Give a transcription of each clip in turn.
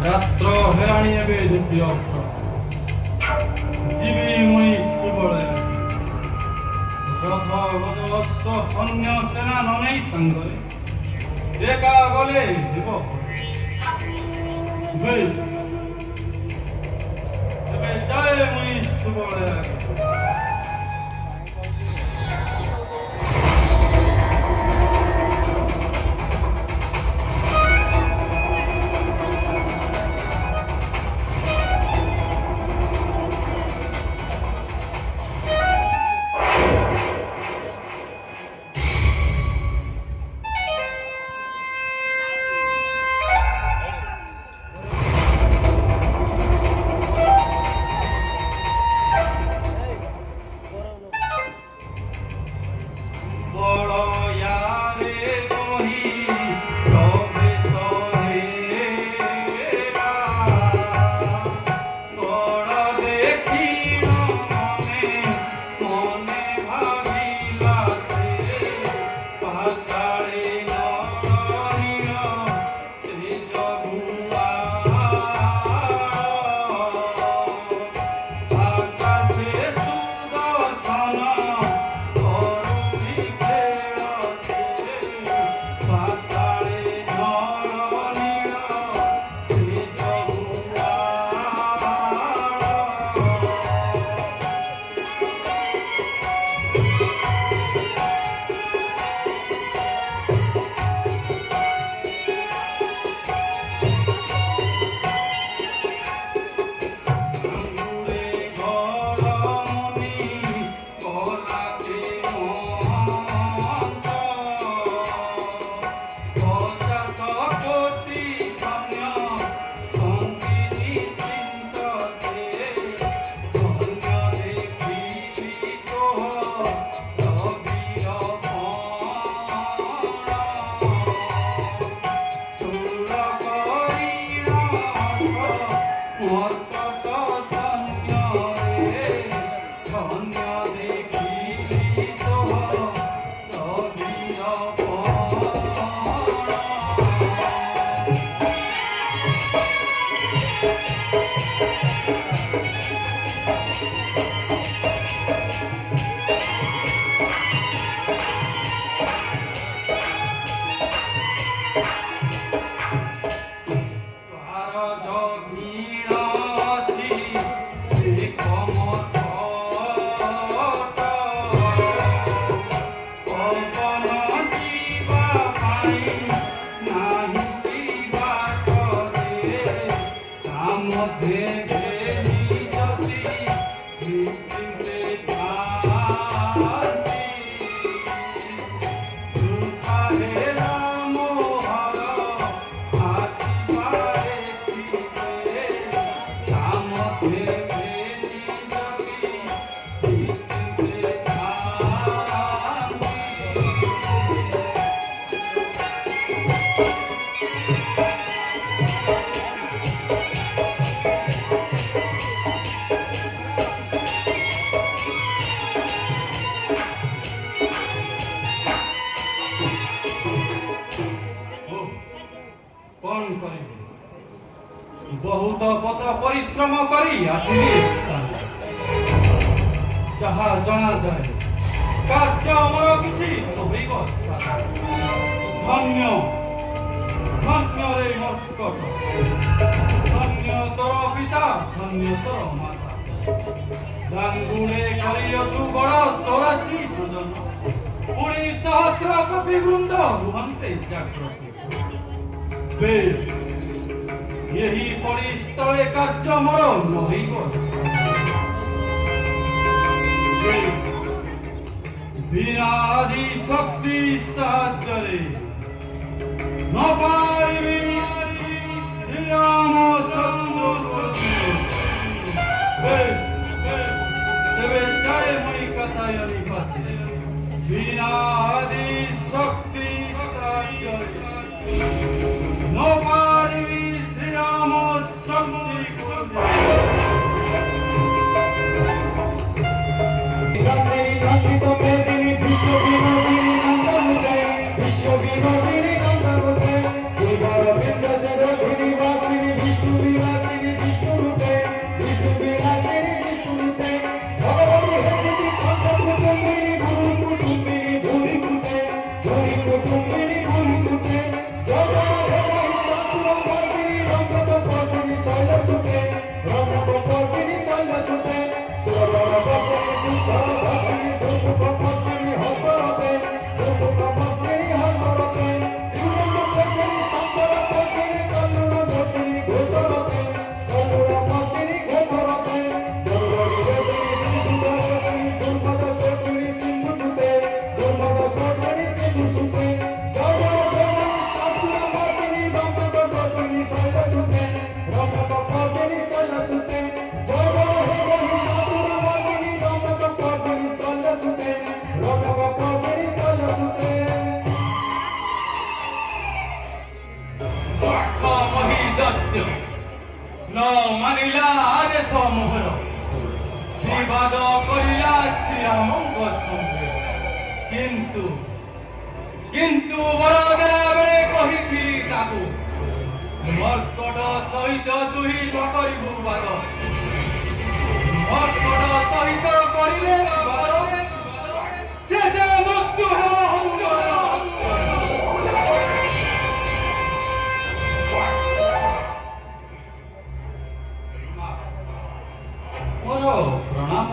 রাত্র হেরাণী এবে দ্বিতীয় জীবী মুই শিবলে রথ গজ অশ্ব সৈন্য সেনা ননেই সাঙ্গরে একা গলে দিব বেশ এবে জয় মুই শিবলে बहुत पथ परिश्रम करी आसिली जहा जना जाए कार्य अमर किसी नहिब धन्य धन्य रे मर्कट धन्य तोर पिता धन्य तोर माता गांगुणे करियछु बड़ 84 योजन पुणी सहस्र कपि वृंद रुहन्ते जाग्रत बेश यही परिस्थले कार्य मोर नहिब बिना आदि शक्ति साहाय्य न पारिबि श्रीराम सन्मुख तेबे जय मुई कथायनि पासे बिना आदि शक्ति साहाय्य न पारिबि श्रीराम शक्ति विश्व विनोदिनी गंगा ଦୈତ୍ୟ ନ ମାନିଲା ଆଦେଶ ମୋହର ଶ୍ରୀବାଦ କରିଲା ଶ୍ରୀରାମଙ୍କ ସଙ୍ଗେ କିନ୍ତୁ ବଡ଼ଦେଲା ବେଳେ କହିଥିଲି ତାକୁ ମର୍କଟ ସହିତ ଦୁହି କରିବୁ ବାଦ ମର୍କଟ ସହିତ କରିଲେ ଶେଷେ ମୃତ୍ୟୁ ହେବ ହନୁମାନ ମୋର ପ୍ରଣାମ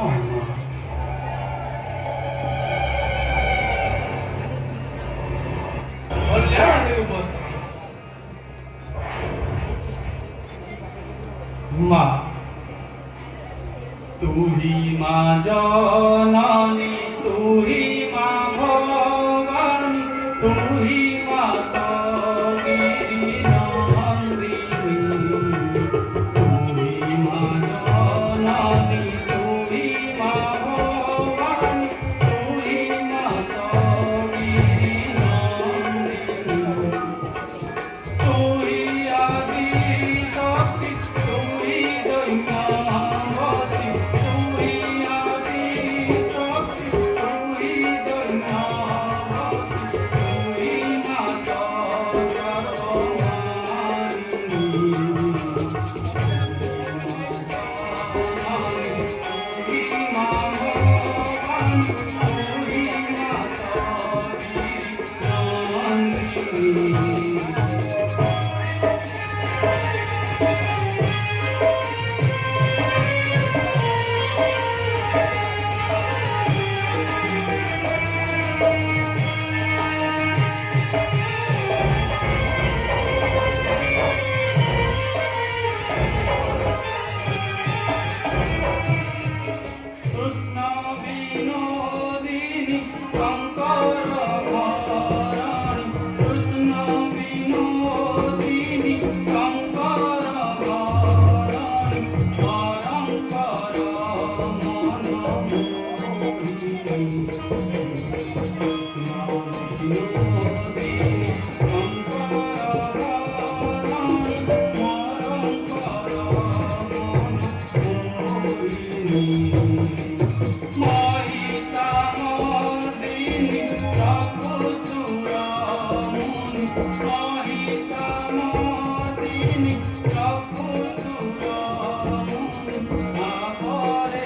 মা তুহি মা জননী তুহি মা ভবানী তুহি মা গিরি নন্দিনী তুহি মা জননী তুহি মা ভবানী তুহি মা গিরি নন্দিনী তুহি আদি শক্তি তুহি দৈমাবতী তুহি আদি শক্তি তুহি দৈমাবতী তুহি মাতা কৃষ্ণ বিনোদিনী শঙ্কর ভরণী কৃষ্ণ বিনোদিনী শঙ্কর ভরণী পরঙ্কর মনোবিনোদিনী শঙ্কর ভরণী মহিষামর্দিনী চক্ষুসুরমুনি মহিষামর্দিনী চক্ষুসুরমুনি আপরে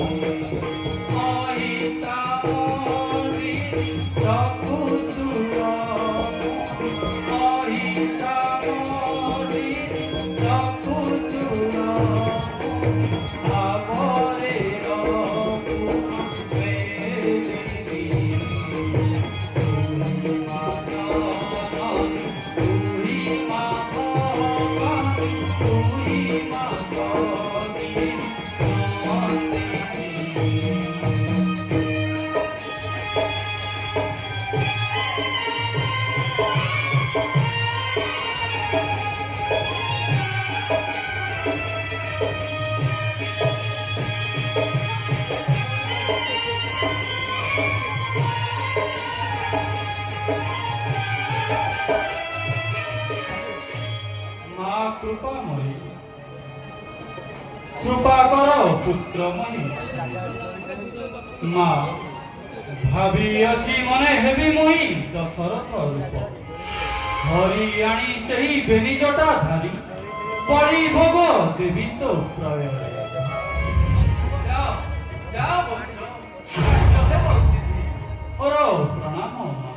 Thank you. অহিসামরি রঘুসুর অহিসামরি রঘুসুর ভাবরে মা কৃপাময়ী কৃপা কর পুত্রময়ী মা ভাবিଅছি মনে হেবি মুই দଶରଥ ରୂପ ହରି ଆଣି ସେହି ବେନି ଜଟା ଧାରି ବଳି ଭୋଗ ଦେବି ତ ପ୍ରୟୋରେ ଯାଅ ଯାଅ ବଞ୍ଚ ଜତେ ପରିସ୍ଥିତି ମୋର ପ୍ରଣାମ ମା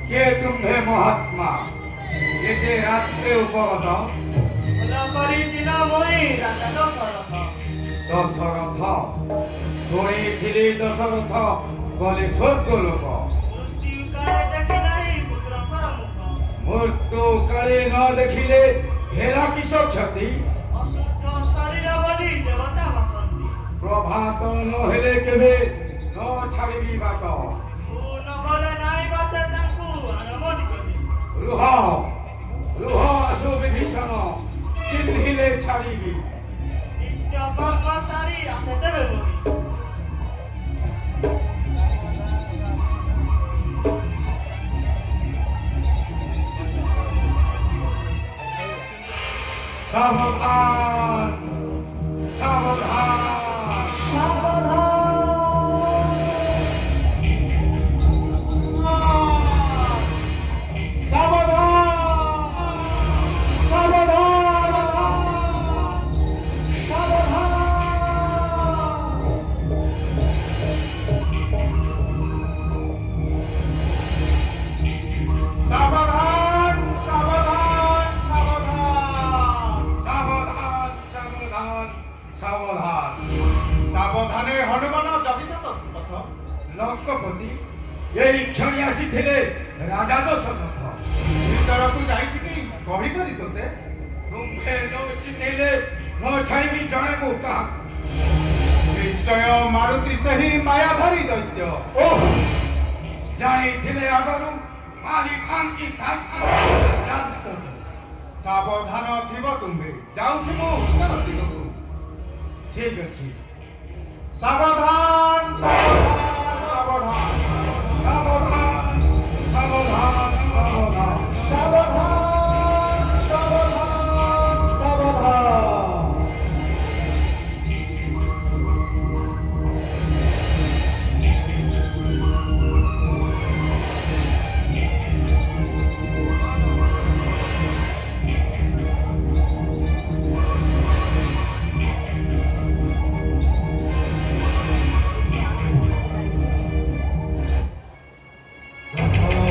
কে তুমি মহাত্মা এতে রাত্রে উপগত দশরথ শুনিଥିଲି দশরথ গলে স্বর্গ লোক মৃত্যু কালে ন দেখিলে হেলা কিস ক্ষতি প্রভাত নহলে কেবে ন ছাড়িবি বাট ରୁହ ରୁହ ଆସୁ ବିଭୀଷଣ ଚିହ୍ନିଲେ ଛାଡ଼ିବି সাবধান সাবধান সাবধান সাবধান সাবধান সাবধানে হনুমান জগিছ তো পথ লক্ষপতি এই ক্ষণি আসিଥିଲେ রাজা দশরথ ভিতরକୁ ଯାଇଛି କି କହିକରି ତୋତେ ତୁମ୍ଭେ ନ ଚିହ୍ନିଲେ ନ ଛାଡ଼ିବି ଜଣକୁ କାହାକୁ ନିଶ୍ଚୟ ମାରୁତି ସେହି ମାୟାଧାରୀ ଦୈତ୍ୟ ଓହ ଜାଣିଥିଲେ ଆଗରୁ ମାରି ଭାଙ୍ଗି ଜାଣିତ ସାବଧାନ ଥିବ ତୁମ୍ଭେ ଯାଉଛି ମୁଁ ଉତ୍ତର ଦିଗକୁ ଠିକ ଅଛି ସାବଧାନ ସାବଧାନ ସାବଧାନ ସାବଧାନ ସାବଧାନ ସାବଧାନ ସାବଧାନ ସାବଧାନ ସାବଧାନ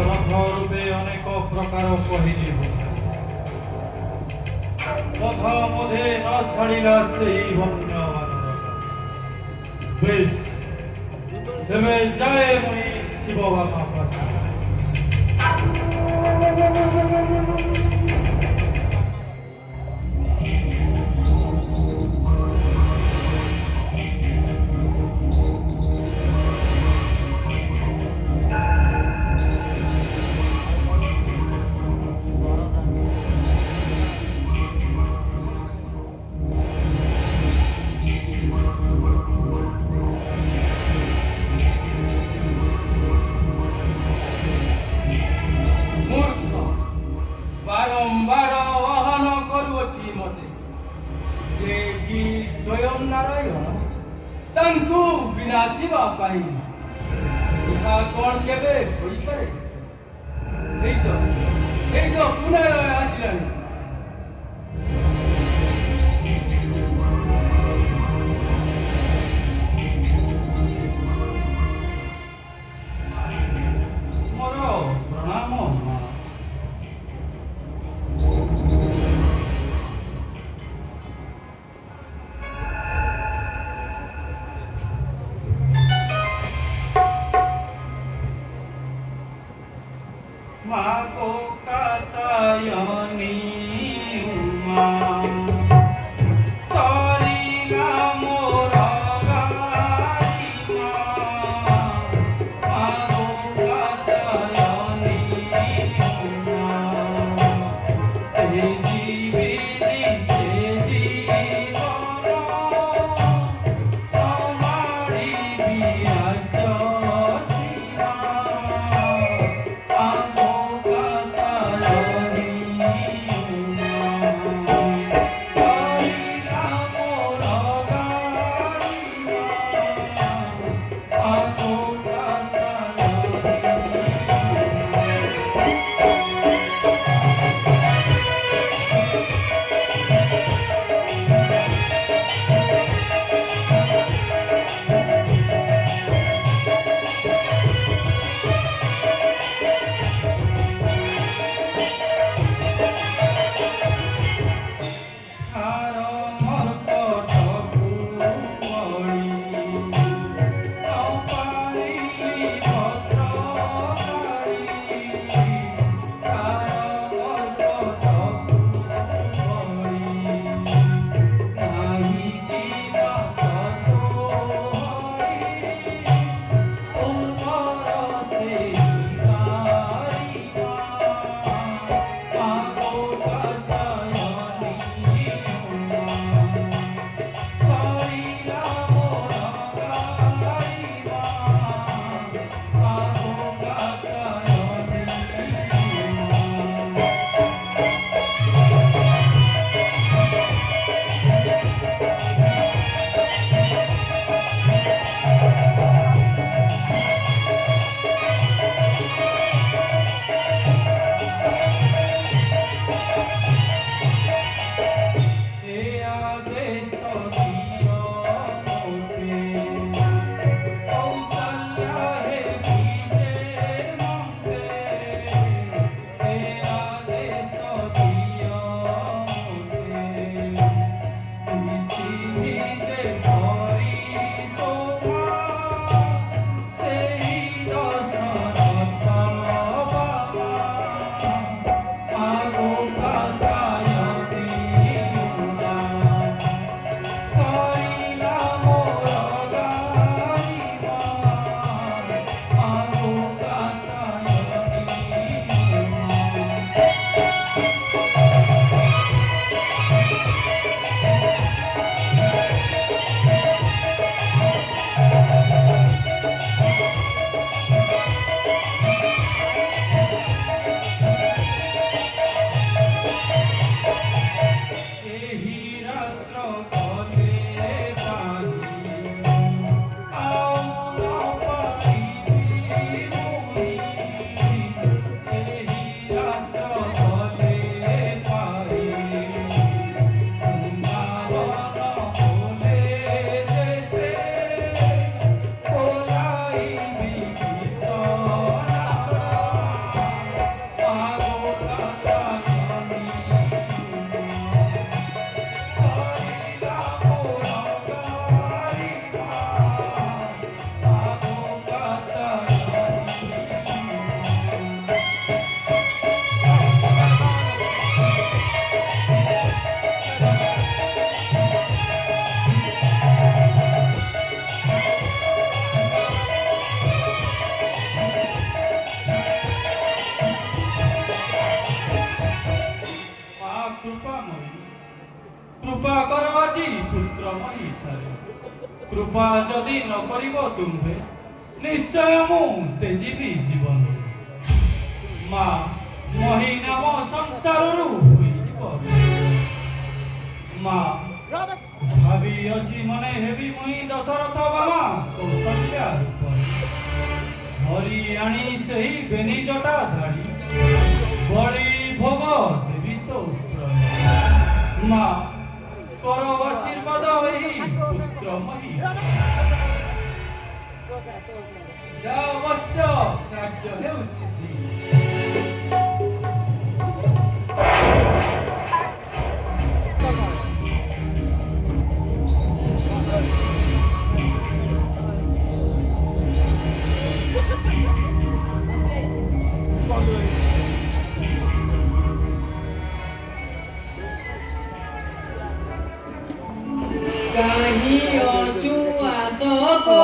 ରଥ ରୂପେ ଅନେକ ପ୍ରକାର କହିଲି ପଥ ମଧ୍ୟେ ନ ଛାଡ଼ିଲା ସେହି ବନ୍ୟ ବାନର ବେଶ ତେବେ ଯାଏ ମୁଇଁ ଶିବ ବାମା ପାଖରେ ମୂର୍ଖ ବାରମ୍ବାର ଆହ୍ୱାନ କରୁଅଛି ମତେ ଯେ କି ସ୍ୱୟଂ ନାରାୟଣ ତାଙ୍କୁ ବିନାଶିବା ପାଇଁ ଏହା କଣ କେବେ ହୋଇପାରେ ଏଇ ତ ପୁନଃ ଆସିଲାଣି ମୋର ପ୍ରଣାମ ମା মা কো কাতায়নি कृपा जदि न करिब तुम्हे निश्चय मु तेजिबी जीवन मा मही नाम संसाररू होइजिब मा भावी अछि मने हेबी मुई दशरथ बाबा कौशल्या रूप हरि आनी सही बेनी जटा धाड़ी बड़ी भोग देवी तो मा कर आशीर्वाद एही पुत्र मही जा वश्च राज्य हेउ सिद्धि Kahi oju asoko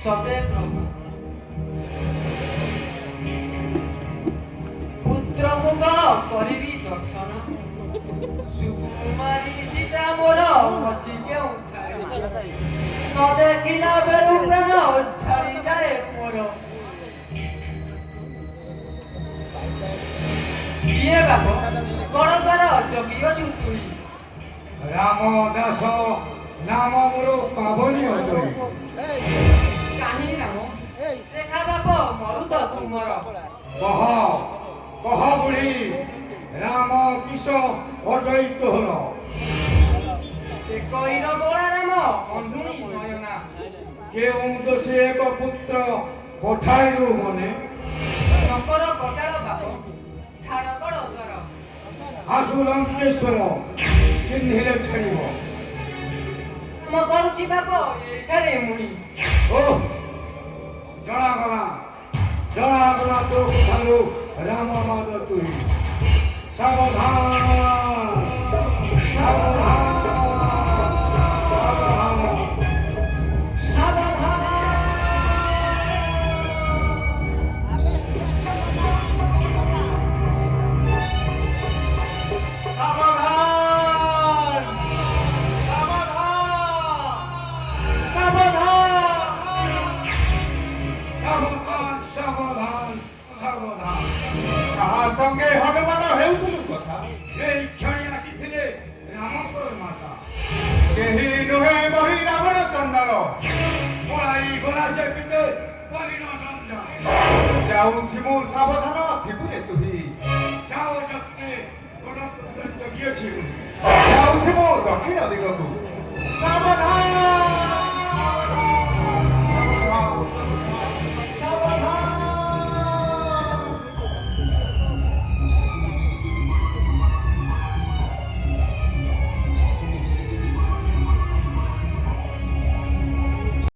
सते प्रभु पुत्र मुख करिबी ଦର୍ଶନ ସୁକୁମାରୀ ସୀତା ମୋର ଅଛି କେଉଁଠାରେ ନ ଦେଖିଲା ବେଳୁ ପ୍ରାଣ ଛାଡ଼ିଯାଏ ମୋର କିଏ ବାପ କଣ ଦ୍ୱାର ଜଗିଅଛୁ ତୁଇ ରାମ ଦାସ ନାମ ମୋର ପାବନୀ ଅଟଇ କାହିଁ ରାମ ଦେଖା ବାପ ମରୁଦ ତୁମର କହ କହ ବୁଢ଼ୀ ରାମ କିସ ଅଟଇ ତୋହର କଇର ଗୋଳା ରାମ ଅନ୍ଧୁଣି ନୟନା କେଉଁ ଦୋଷୀ ଏକ ପୁତ୍ର ପଠାଇଲୁ ମନେ ନକର କଟାଳ ବାପ ଛାଡ଼ କଡ଼ ଦ୍ୱାର ଆସୁ ଲଙ୍କେଶ୍ୱର ଚିହ୍ନିଲେ ଛାଡ଼ିବ କାମ କରୁଛି ବାପ ଏଠାରେ ମୁଣି ଓଃ ଜଣାଗଲା ଜଣାଗଲା ତୋ କଥାରୁ ରାମ ମାଦ ତୁଇ ସାବଧାନ ସାବଧାନ সাবধান সাবধান সাবধান সাবধান সাবধান কাহা সঙ্গে হনুমান হেউথিলু কথা এই ক্ষণে আসিଥିଲେ ରାମଙ୍କର ମାତା କେହି ନୁହେଁ ବହି ରାବଣ ଚଣ୍ଡାଳ ପଳାଇ ଗଲା ସେ ପିତେ ପରିଣ ନନ୍ଦନ ଯାଉଛି ମୁଁ ସାବଧାନ